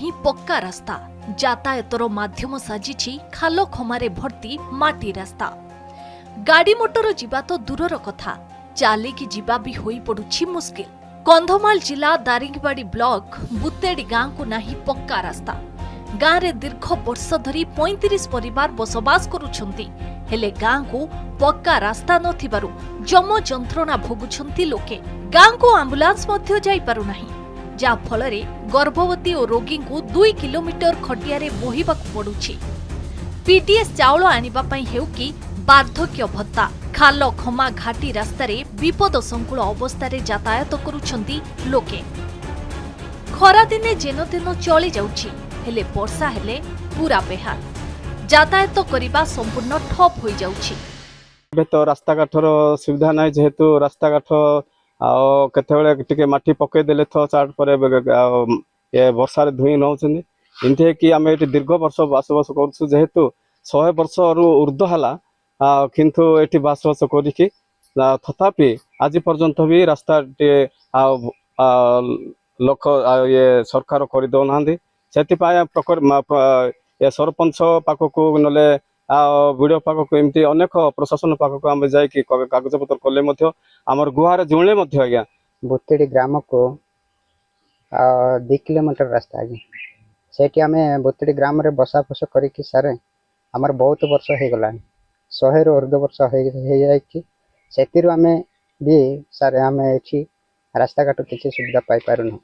ନାହିଁ ପକ୍କା ରାସ୍ତା। ଯାତାୟତର ମାଧ୍ୟମ ସାଜିଛି ଖାଲ ଖମାରେ ଭର୍ତ୍ତି ମାଟି ରାସ୍ତା। ଗାଡ଼ି ମୋଟର ଯିବା ତ ଦୂରର କଥା, ଚାଲିକି ଯିବା ବି ହୋଇ ପଡୁଛି ମୁସ୍କିଲ। କନ୍ଧମାଳ ଜିଲ୍ଲା ଦାରିଙ୍ଗବାଡ଼ି ବ୍ଲକ ବୁତେଡି ଗାଁକୁ ନାହିଁ ପକ୍କା ରାସ୍ତା। ଗାଁରେ ଦୀର୍ଘ ବର୍ଷ ଧରି 35 ପରିବାର ବସବାସ କରୁଛନ୍ତି, ହେଲେ ଗାଁକୁ ପକ୍କା ରାସ୍ତା ନଥିବାରୁ ଯମ ଯନ୍ତ୍ରଣା ଭୋଗୁଛନ୍ତି ଲୋକେ। ଗାଁକୁ ଆମ୍ବୁଲାନ୍ସ ମଧ୍ୟ ଯାଇପାରୁନାହିଁ, ଯାହା ଫଳରେ ଗର୍ଭବତୀ ଓ ରୋଗୀଙ୍କୁ 2 କିଲୋମିଟର ଖଟିଆରେ ବୋହିବାକୁ ପଡୁଛି। ପିଡିଏସ୍ ଚାଉଳ ଆଣିବା ପାଇଁ ହେଉ କି ବାର୍ଦ୍ଧକ୍ୟ ଭତ୍ତା, ଖାଲ ଖମା ଘାଟି ରାସ୍ତାରେ ବିପଦ ସଂକୁଳ ଅବସ୍ଥାରେ ଯାତାୟତ କରୁଛନ୍ତି ଲୋକେ। ଖରାଦିନେ ଯେନତେନ ଚଳି ଯାଉଛି, ହେଲେ ବର୍ଷା ହେଲେ ପୁରା ବେହାର। ଯାତାୟତ କରିବା ସମ୍ପୂର୍ଣ୍ଣ ଠପ୍ ହୋଇଯାଉଛି। ଏବେ ତ ରାସ୍ତାଘାଟର ସୁବିଧା ନାହିଁ, ଯେହେତୁ ରାସ୍ତାଘାଟ ଆଉ କେତେବେଳେ ଟିକେ ମାଟି ପକେଇଦେଲେ ତ ଚାଟ ପରେ ବର୍ଷାରେ ଧୋଇ ନେଉଛନ୍ତି। ଏମିତି କି ଆମେ ଏଠି ଦୀର୍ଘ ବର୍ଷ ବସବାସ କରୁଛୁ, ଯେହେତୁ 100 ବର୍ଷରୁ ଉର୍ଦ୍ଧ୍ୱ ହେଲା, କିନ୍ତୁ ଏଠି ବସବାସ କରିକି ତଥାପି ଆଜି ପର୍ଯ୍ୟନ୍ତ ବି ରାସ୍ତାଟି ଲୋକ ସରକାର କରିଦେଉନାହାନ୍ତି। ସେଥିପାଇଁ ସରପଞ୍ଚ ପାଖକୁ ନହେଲେ ଭିଡିଓ ପାଖକୁ ଏମିତି ଅନେକ ପ୍ରଶାସନ ପାଖକୁ ଆମେ ଯାଇକି କାଗଜପତ୍ର କଲେ ମଧ୍ୟ ଆମର ଗୁହାରେ ଜୁଣିଲେ ମଧ୍ୟ ଆଜ୍ଞା ବୁତେଡି ଗ୍ରାମକୁ 2 କିଲୋମିଟର ରାସ୍ତା ଆଜ୍ଞା। ସେଠି ଆମେ ବୁତେଡି ଗ୍ରାମରେ ବସାବସ କରିକି ସାର୍ ଆମର ବହୁତ ବର୍ଷ ହେଇଗଲାଣି, 100ରୁ ଉର୍ଦ୍ଧ୍ୱ ବର୍ଷ ହେଇଯାଇଛି। ସେଥିରୁ ଆମେ ବି ସାର୍ ଆମେ ଏଠି ରାସ୍ତାଘାଟ କିଛି ସୁବିଧା ପାଇପାରୁନୁ।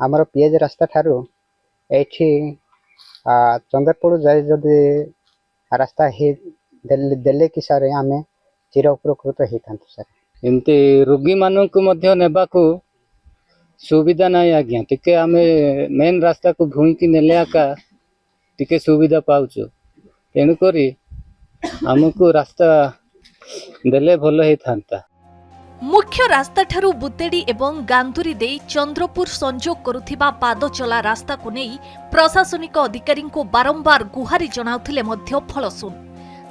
ଆମର ପିଏଜ ରାସ୍ତା ଠାରୁ ଏଇଠି ଚନ୍ଦ୍ରପୁର ଯାଇ ଯଦି ରାସ୍ତା ଦେଲେ କି ସାର୍ ଆମେ ଚିର ଉପକୃତ ହେଇଥାନ୍ତୁ ସାର୍। ଏମିତି ରୋଗୀ ମାନଙ୍କୁ ମଧ୍ୟ ନେବାକୁ ସୁବିଧା ନାହିଁ ଆଜ୍ଞା। ଟିକେ ଆମେ ମେନ୍ ରାସ୍ତାକୁ ଭୁଇଁକି ନେଲେ ଆକା ଟିକେ ସୁବିଧା ପାଉଛୁ। ତେଣୁକରି ଆମକୁ ରାସ୍ତା ଦେଲେ ଭଲ ହେଇଥାନ୍ତା। ମୁଖ୍ୟ ରାସ୍ତାଠାରୁ ବୁତେଡି ଏବଂ ଗାନ୍ଧୁରୀ ଦେଇ ଚନ୍ଦ୍ରପୁର ସଂଯୋଗ କରୁଥିବା ପାଦଚଲା ରାସ୍ତାକୁ ନେଇ ପ୍ରଶାସନିକ ଅଧିକାରୀଙ୍କୁ ବାରମ୍ବାର ଗୁହାରି ଜଣାଉଥିଲେ ମଧ୍ୟ ଫଳଶୂନ୍ୟ।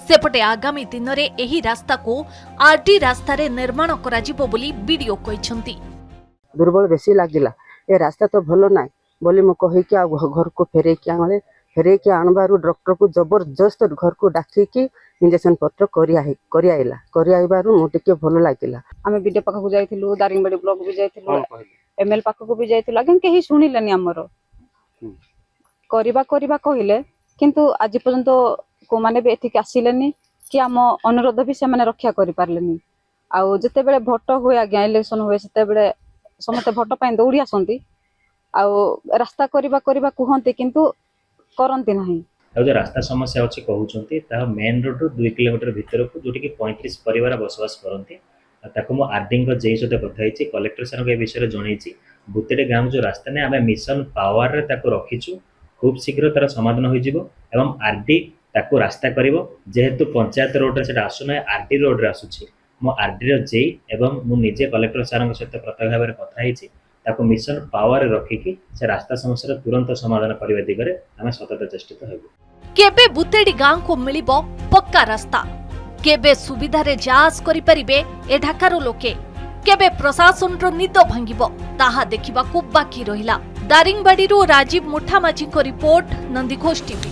ସେପଟେ ଆଗାମୀ ଦିନରେ ଏହି ରାସ୍ତାକୁ ଆରଡି ରାସ୍ତାରେ ନିର୍ମାଣ କରାଯିବ ବୋଲି ବିଡିଓ କହିଛନ୍ତି। ଦୁର୍ବଳ ବେଶୀ ଲାଗିଲା, ଏ ରାସ୍ତା ତ ଭଲ ନାହିଁ ବୋଲି ମୁଁ କହିକି ଆଉ ଘରକୁ ଫେରେଇକି ଆଣବାରୁ ଡକ୍ଟରକୁ ଜବରଦସ୍ତ ଘରକୁ ଡାକିକି ଇଞ୍ଜେକ୍ସନ ପତ୍ର କରିଆଇବାରୁ ମୁଁ ଟିକେ ଭଲ ଲାଗିଲା। ଆମେ ବିଡିଓ ପାଖକୁ ଯାଇଥିଲୁ, ଦାରିଙ୍ଗବାଡ଼ି ବ୍ଲକ ବି ଯାଇଥିଲୁ, ଏମଏଲ ପାଖକୁ ବି ଯାଇଥିଲୁ, ଆଜ୍ଞା କେହି ଶୁଣିଲେନି। ଆମର କରିବା କହିଲେ, କିନ୍ତୁ ଆଜି ପର୍ଯ୍ୟନ୍ତ କୋଉମାନେ ବି ଏଠିକି ଆସିଲେନି କି ଆମ ଅନୁରୋଧ ବି ସେମାନେ ରକ୍ଷା କରିପାରିଲେନି। ଆଉ ଯେତେବେଳେ ଭୋଟ ହୁଏ ଆଜ୍ଞା, ଇଲେକ୍ସନ ହୁଏ, ସେତେବେଳେ ସମସ୍ତେ ଭୋଟ ପାଇଁ ଦୌଡ଼ି ଆସନ୍ତି, ଆଉ ରାସ୍ତା କରିବା କୁହନ୍ତି, କିନ୍ତୁ କରନ୍ତି ନାହିଁ। ଆଉ जो रास्ता समस्या अच्छी कहते मेन रोड रू 2 किलोमीटर भितर को जोटि 35 परिवार बसवास करते मु आरडी जे सहित कथी कलेक्टर सर के विषय जनई बुतेडे गाँव जो रास्ता ने आम मिशन पावर रखीचु, खूब शीघ्र तार समाधान हो आरडी रास्ता कर जेहेतु पंचायत रोड से आसुना आरडी रोड रे आसुची मो आरडी जे एवं मुझे कलेक्टर सर सहित प्रत्यक्ष भाव में कथा मिशन पावर रखिकी से रास्ता समस्या तुरंत समाधान करने दिगरे आम सतत चेष्टित हेबु। केबे बुतेडी गाँ को मिलिबो पक्का रास्ता, केबे सुविधारे जास करि परिबे एठाकार लोके, केबे प्रशासन रो निद भांगिबो ताहा देखिबाकू बाकी रहिला। दारिंगबाड़ी राजीव मुठामाझी को रिपोर्ट, नंदीघोष टीवी।